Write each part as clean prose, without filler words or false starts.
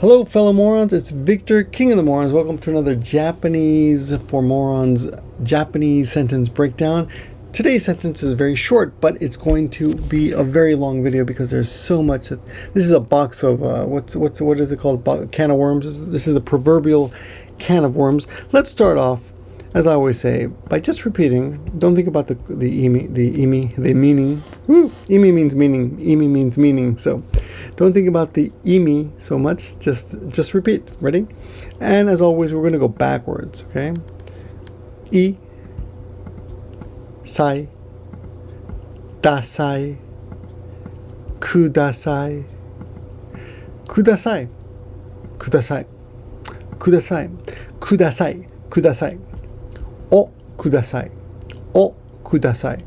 Hello, fellow morons. It's Victor, King of the Morons. Welcome to another Japanese for Morons Japanese sentence breakdown. Today's sentence is very short, but it's going to be a very long video because there's so much. This is a box of what is it called? Can of worms. This is the proverbial can of worms. Let's start off, as I always say, by just repeating. Don't think about the meaning. Woo! Imi means meaning. Imi means meaning. So don't think about the imi so much. Just repeat. Ready? And as always, we're going to go backwards. Okay. I, sai, dasai, kudasai, kudasai, kudasai, kudasai, kudasai, kudasai, o kudasai, o kudasai,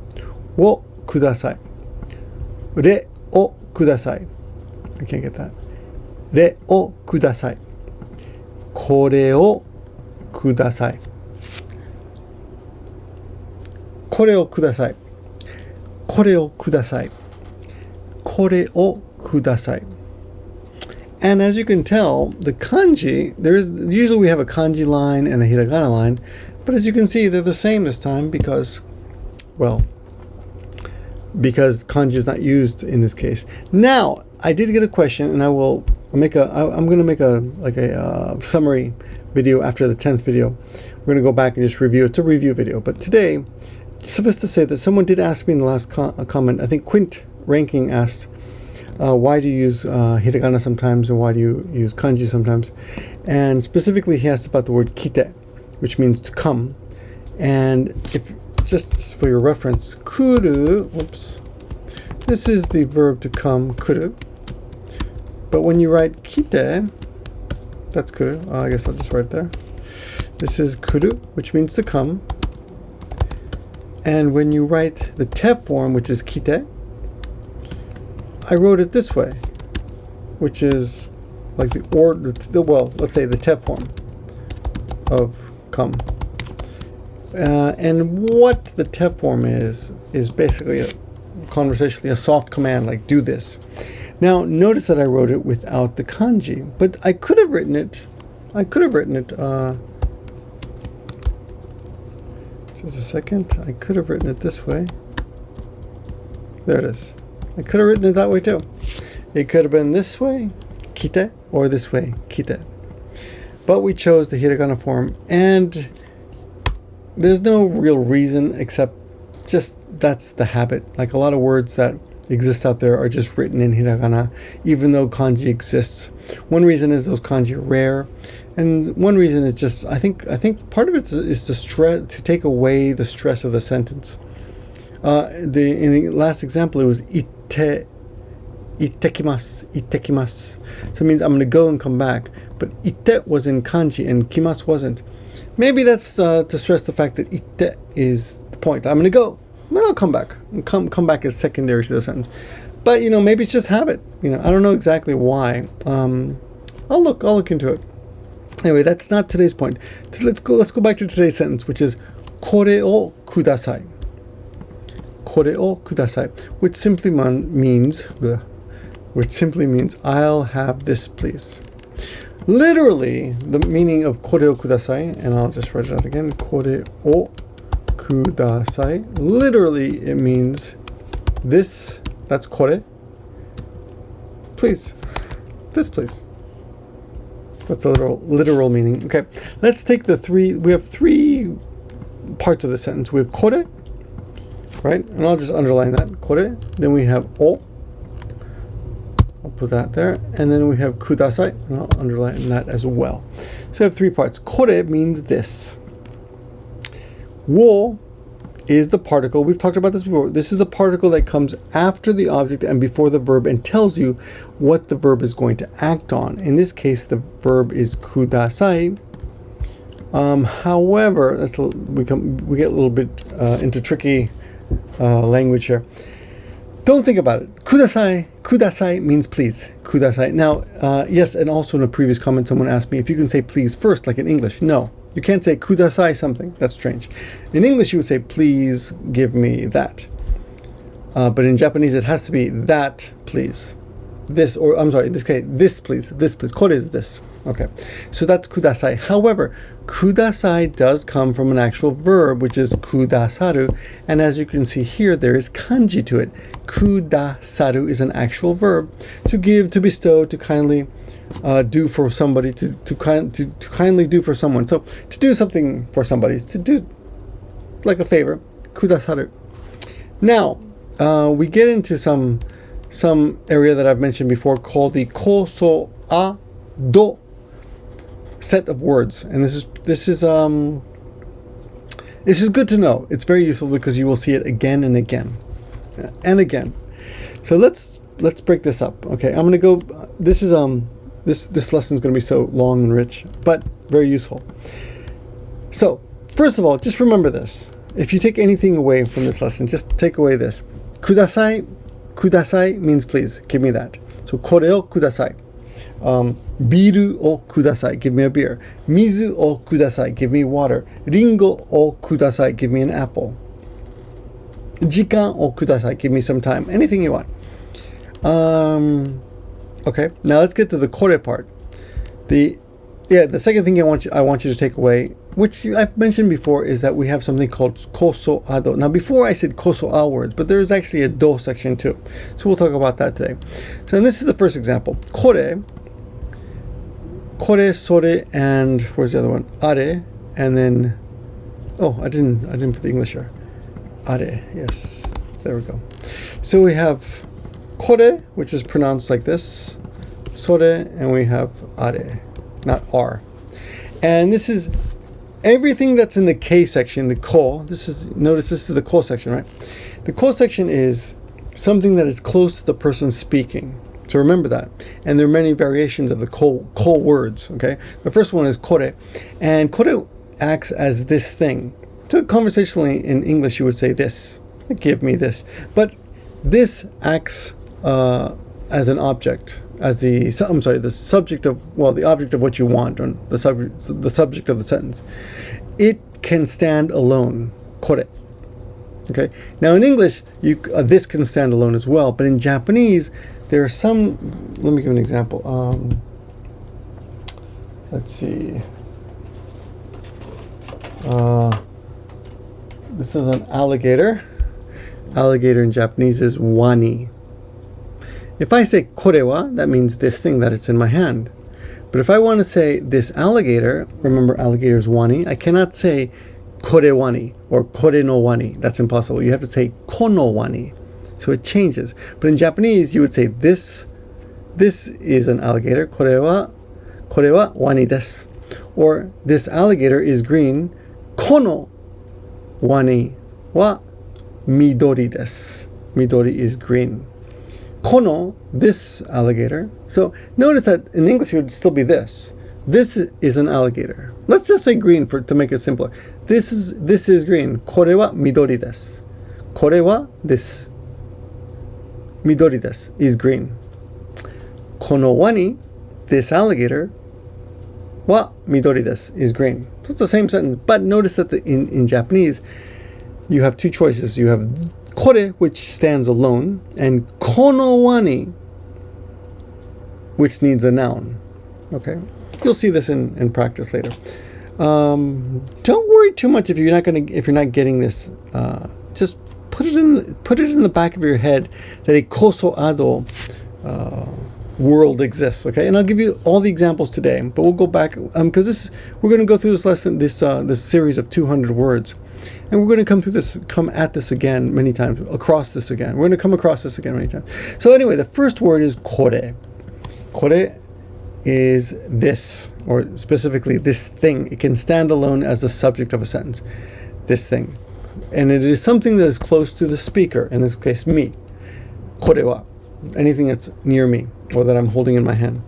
wo kudasai, re o kudasai. I can't get that. Re o kudasai. Kore o kudasai. Kore o kudasai. Kore o kudasai. Kore o kudasai. And as you can tell, the kanji, usually we have a kanji line and a hiragana line, but as you can see, they're the same this time because kanji is not used in this case. Now, I did get a question, and I'm going to make a summary video after the 10th video. We're going to go back and just review. It's a review video, but today, suffice to say that someone did ask me in the last comment. I think Quint Ranking asked, why do you use hiragana sometimes, and why do you use kanji sometimes? And specifically, he asked about the word kite, which means to come. And if just for your reference, kuru, this is the verb to come, kuru. But when you write kite, that's kuru. I guess I'll just write it there. This is kuru, which means to come. And when you write the te form, which is kite, I wrote it this way, which is like let's say the te form of come. And what the te form is basically conversationally a soft command, like do this. Now notice that I wrote it without the kanji, but I could have written it just a second. I could have written it this way. There it is. I could have written it that way too. It could have been this way, kite, or this way, kite. But we chose the hiragana form, and there's no real reason except just that's the habit. Like a lot of words that exist out there are just written in hiragana, even though kanji exists. One reason is those kanji are rare, and one reason is just I think part of it is to take away the stress of the sentence. In the last example, it was ittekimasu. So it means I'm going to go and come back. But itte was in kanji and kimasu wasn't. Maybe that's to stress the fact that itte is the point. I'm going to go, then I'll come back. And come back is secondary to the sentence. But maybe it's just habit. I don't know exactly why. I'll look into it. Anyway, that's not today's point. Let's go back to today's sentence, which is kore o kudasai. Kore o kudasai, which simply means I'll have this, please. Literally, the meaning of kore o kudasai, and I'll just write it out again. Kore o kudasai. Literally, it means this. That's kore. Please, this, please. That's the literal meaning. Okay, let's take the three. We have three parts of the sentence. We have kore. Right? And I'll just underline that. Kore. Then we have o. I'll put that there. And then we have kudasai. And I'll underline that as well. So I have three parts. Kore means this. Wo is the particle. We've talked about this before. This is the particle that comes after the object and before the verb and tells you what the verb is going to act on. In this case, the verb is kudasai. However, we get a little bit into tricky language here. Don't think about it. Kudasai means please. Kudasai. Now, yes, and also in a previous comment, someone asked me if you can say please first, like in English. No, you can't say kudasai something. That's strange. In English, you would say please give me that. But in Japanese, it has to be that, please. this, or I'm sorry, in this case, this please, kore is this. Okay, so that's kudasai. However, kudasai does come from an actual verb, which is kudasaru, and as you can see here, there is kanji to it. Kudasaru is an actual verb to give, to bestow, to kindly do for somebody, to kindly do for someone. So to do something for somebody, to do like a favor, kudasaru. Now we get into some area that I've mentioned before called the kosoado set of words, and this is good to know. It's very useful because you will see it again and again and again. So let's break this up. Okay, I'm gonna go. This is this lesson is going to be so long and rich, but very useful. So first of all, just remember this. If you take anything away from this lesson, just take away this. Kudasai. Kudasai means please, give me that. So kore o kudasai. Biru o kudasai, give me a beer. Mizu o kudasai, give me water. Ringo o kudasai, give me an apple. Jikan o kudasai, give me some time. Anything you want. Okay, now let's get to the kore part. The second thing I want you to take away, which I've mentioned before, is that we have something called kosoado. Now, before I said kosoa words, but there is actually a do section too. So we'll talk about that today. So this is the first example. Kore, sore, and where's the other one? Are, and then, oh, I didn't put the English here. Are, yes, there we go. So we have kore, which is pronounced like this, sore, and we have are, not are. And this is everything that's in the K section, the ko. Notice this is the ko section, right? The ko section is something that is close to the person speaking. So remember that. And there are many variations of the ko words, okay? The first one is kore. And kore acts as this thing. So conversationally in English, you would say this. Give me this. But this acts as an object, as the subject of, well, the object of what you want, or the subject of the sentence. It can stand alone, kore. Okay. Now in English, this can stand alone as well, but in Japanese, there are some. Let me give an example. Let's see. This is an alligator. Alligator in Japanese is wani. If I say kore wa, that means this thing that it's in my hand. But if I want to say this alligator, remember alligator is wani, I cannot say kore wani or kore no wani. That's impossible. You have to say kono wani. So it changes. But in Japanese, you would say this is an alligator. Kore wa wani desu. Or this alligator is green. Kono wani wa midori desu. Midori is green. Kono, this alligator. So notice that in English it would still be this. This is an alligator. Let's just say green to make it simpler. This is green. Kore wa midori desu. Kore wa this. Midori desu is green. Kono wani, this alligator, wa midori desu is green. So it's the same sentence, but notice that in Japanese you have two choices. You have kore, which stands alone, and kono wani, which needs a noun. Okay, you'll see this in practice later. Don't worry too much if you're not getting this. Just put it in the back of your head that a kosoado world exists. Okay, and I'll give you all the examples today, but we'll go back because we're going to go through this lesson, this series of 200 words. And we're going to come at this again many times, across this again. We're going to come across this again many times. So anyway, the first word is kore. Kore is this, or specifically this thing. It can stand alone as the subject of a sentence. This thing. And it is something that is close to the speaker, in this case, me. Kore wa. Anything that's near me, or that I'm holding in my hand.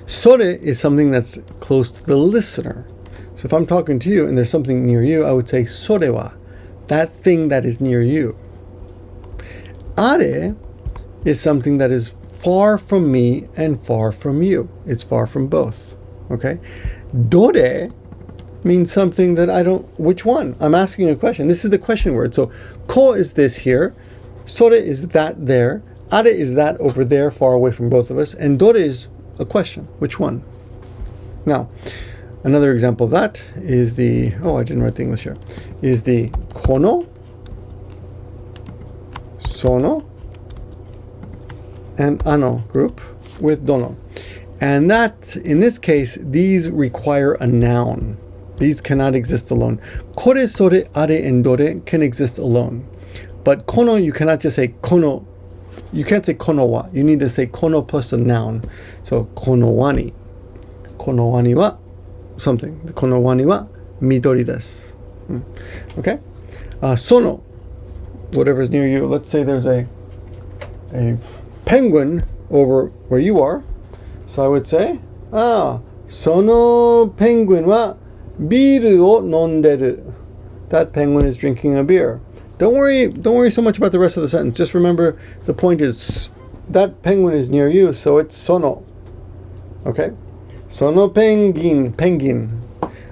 Sore is something that's close to the listener. So if I'm talking to you and there's something near you, I would say sore wa, that thing that is near you. Are is something that is far from me and far from you. It's far from both. Okay? Dore means something that I don't. Which one? I'm asking a question. This is the question word. So ko is this here. Sore is that there. Are is that over there, far away from both of us. And dore is a question. Which one? Now, another example of that is the, I didn't write the English here, is the kono, sono, and ano group with dono. And that, in this case, these require a noun. These cannot exist alone. Kore, sore, are, and dore can exist alone. But kono, you cannot just say kono. You can't say kono wa. You need to say kono plus a noun. So kono wani. Kono wani wa something. Kono wani wa midori desu. Okay? Sono, whatever's near you. Let's say there's a penguin over where you are. So I would say, sono penguin wa biru o nonderu. That penguin is drinking a beer. Don't worry so much about the rest of the sentence. Just remember the point is that penguin is near you, so it's sono. Okay? Sono penguin.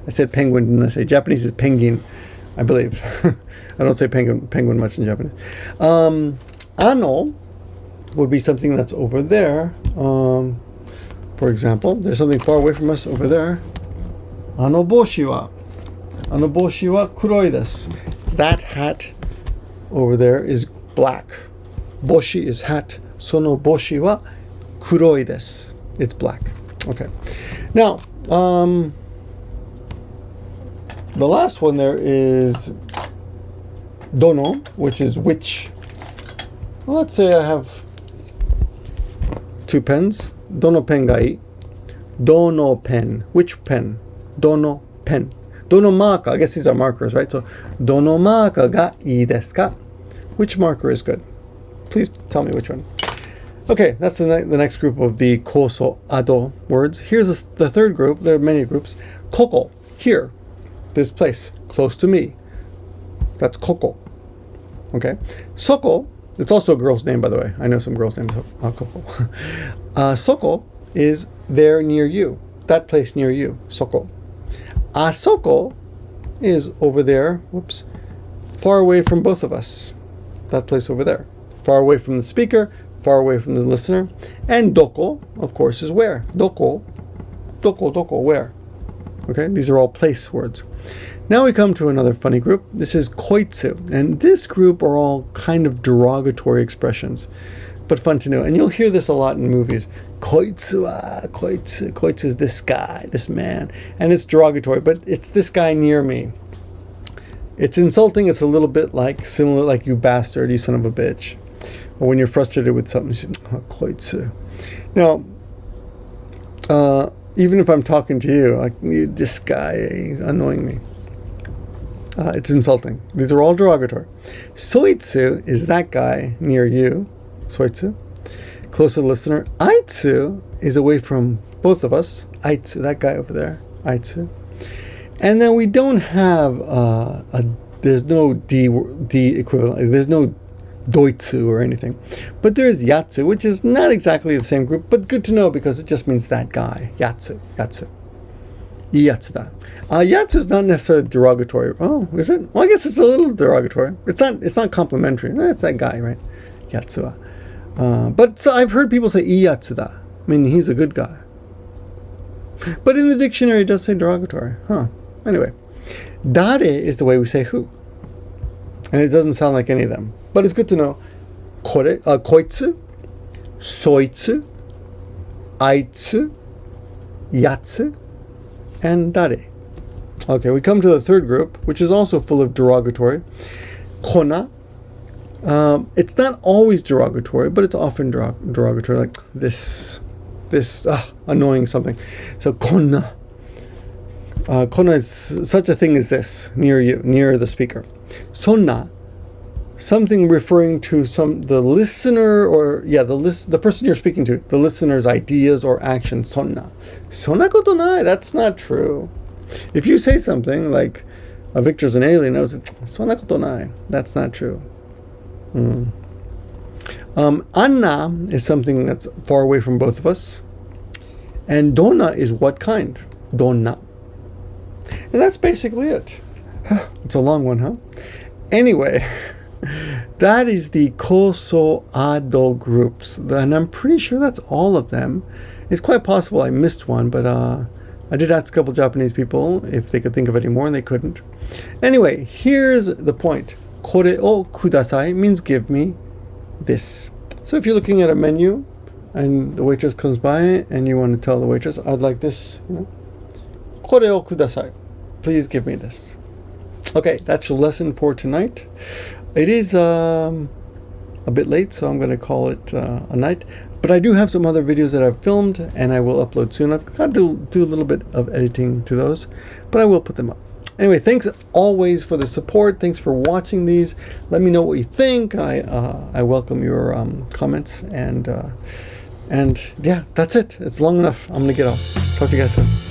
I said penguin, didn't I say? Japanese is penguin, I believe. I don't say penguin much in Japanese. Ano would be something that's over there. For example, there's something far away from us over there. Ano boshi wa kuroi desu. That hat over there is black. Boshi is hat. Sono boshi wa kuroi desu. It's black. Okay. Now, the last one there is dono, which is which. Well, let's say I have 2 pens. Dono pen ga ii. Dono pen. Which pen? Dono pen. Dono marker. I guess these are markers, right? So, dono marker ga ii desu ka? Which marker is good? Please tell me which one. Okay, that's the next group of the kosoado words. Here's the third group. There are many groups. Koko. Here. This place. Close to me. That's koko. Okay. Soko. It's also a girl's name, by the way. I know some girls' names Koko. Soko is there near you. That place near you. Soko. Asoko is over there. Whoops. Far away from both of us. That place over there. Far away from the speaker. Far away from the listener. And doko, of course, is where. Doko, where. Okay, these are all place words. Now we come to another funny group. This is koitsu. And this group are all kind of derogatory expressions, but fun to know. And you'll hear this a lot in movies. Koitsu is this guy, this man. And it's derogatory, but it's this guy near me. It's insulting. It's a little bit like similar, like you bastard, you son of a bitch. Or when you're frustrated with something, you say, koitsu. Now, even if I'm talking to you, like this guy, he's annoying me. It's insulting. These are all derogatory. Soitsu is that guy near you. Soitsu. Close to the listener. Aitsu is away from both of us. Aitsu, that guy over there. Aitsu. And then we don't have there's no D equivalent. There's no doitsu or anything. But there is yatsu, which is not exactly the same group, but good to know because it just means that guy. Yatsu. Yatsuda. Yatsu is not necessarily derogatory. Oh, is it? Well, I guess it's a little derogatory. It's not complimentary. It's that guy, right? Yatsua. But so I've heard people say iyatsuda. I mean, he's a good guy. But in the dictionary, it does say derogatory. Anyway. Dare is the way we say who. And it doesn't sound like any of them. But it's good to know. Koitsu, soitsu, aitsu, yatsu, and dare. Okay, we come to the third group, which is also full of derogatory. Kona. It's not always derogatory, but it's often derogatory, like this annoying something. So kona. Kona is such a thing as this, near you, near the speaker. Sonna, something referring to the listener, or the person you're speaking to, the listener's ideas or actions. Sonna. Sonna koto nai. That's not true. If you say something like, Victor's an alien, I was like, Sonna koto nai. That's not true. Anna is something that's far away from both of us. And dona is what kind? Donna. And that's basically it. It's a long one, huh? Anyway, That is the kosoado groups, and I'm pretty sure that's all of them. It's quite possible I missed one, but I did ask a couple Japanese people if they could think of any more, and they couldn't. Anyway, here's the point. Kore o kudasai means give me this. So if you're looking at a menu and the waitress comes by and you want to tell the waitress, I'd like this, Kore o kudasai. Please give me this. Okay, that's your lesson for tonight. It is a bit late, so I'm going to call it a night. But I do have some other videos that I've filmed and I will upload soon. I've got to do a little bit of editing to those, but I will put them up. Anyway, thanks always for the support. Thanks for watching these. Let me know what you think. I welcome your comments, and yeah, that's it. It's long enough. I'm gonna get off. Talk to you guys soon.